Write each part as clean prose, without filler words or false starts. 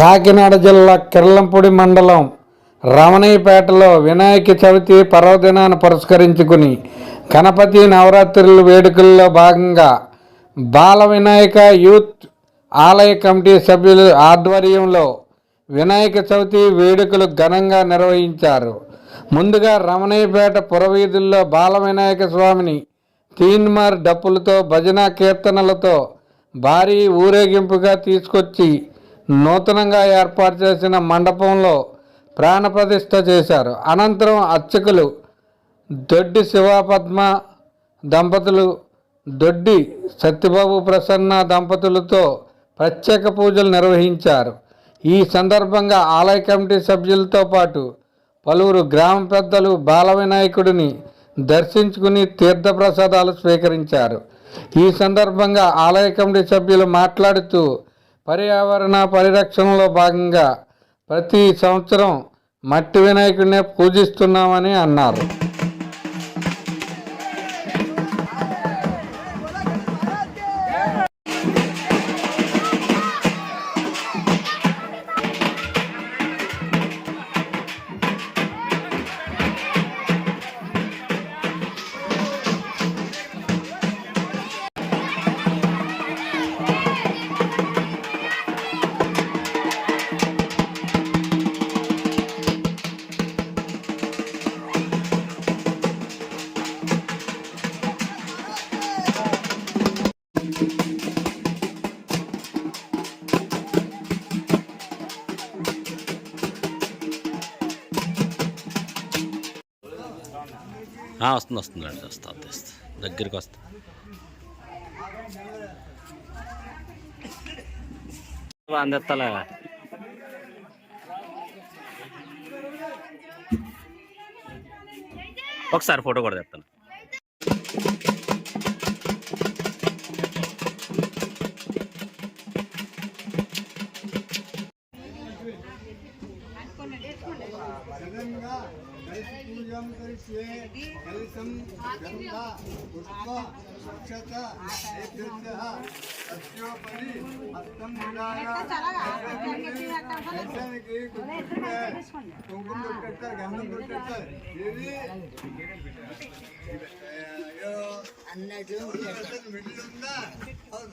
కాకినాడ జిల్లా కిర్లంపూడి మండలం రమణయ్యపేటలో వినాయక చవితి పర్వదినాన్ని పురస్కరించుకుని గణపతి నవరాత్రుల వేడుకల్లో భాగంగా బాల వినాయక యూత్ ఆలయ కమిటీ సభ్యుల ఆధ్వర్యంలో వినాయక చవితి వేడుకలు ఘనంగా నిర్వహించారు. ముందుగా రమణయ్యపేట పురవీధుల్లో బాల వినాయక స్వామిని తీన్మార్ డప్పులతో భజన కీర్తనలతో భారీ ఊరేగింపుగా తీసుకొచ్చి నూతనంగా ఏర్పాటు చేసిన మండపంలో ప్రాణప్రతిష్ఠ చేశారు. అనంతరం అర్చకులు దొడ్డి శివపద్మ దంపతులు, దొడ్డి సత్యబాబు ప్రసన్న దంపతులతో ప్రత్యేక పూజలు నిర్వహించారు. ఈ సందర్భంగా ఆలయ కమిటీ సభ్యులతో పాటు పలువురు గ్రామ పెద్దలు బాల వినాయకుడిని దర్శించుకుని తీర్థప్రసాదాలు స్వీకరించారు. ఈ సందర్భంగా ఆలయ కమిటీ సభ్యులు మాట్లాడుతూ పర్యావరణ పరిరక్షణలో భాగంగా ప్రతి సంవత్సరం మట్టి వినాయకుడినే పూజిస్తున్నామని అన్నారు. వస్తుందండి వస్తా దగ్గరికి వస్తా. అందెత్తలే ఒకసారి ఫోటో కూడా తెస్తాను. पूजं करिष्ये कलशं गन्धा पुष्प अक्षत नैवेद्यः अस्योपरि हस्तं विदाय दर्शनकी कुंकुम दुर्गट्टर गंधम दुर्गट्टर देवी यो अन्नजो मिडिल ఉందా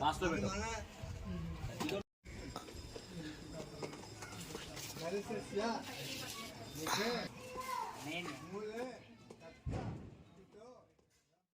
లాస్ట్ లో పెట్టు कलशस्य मूले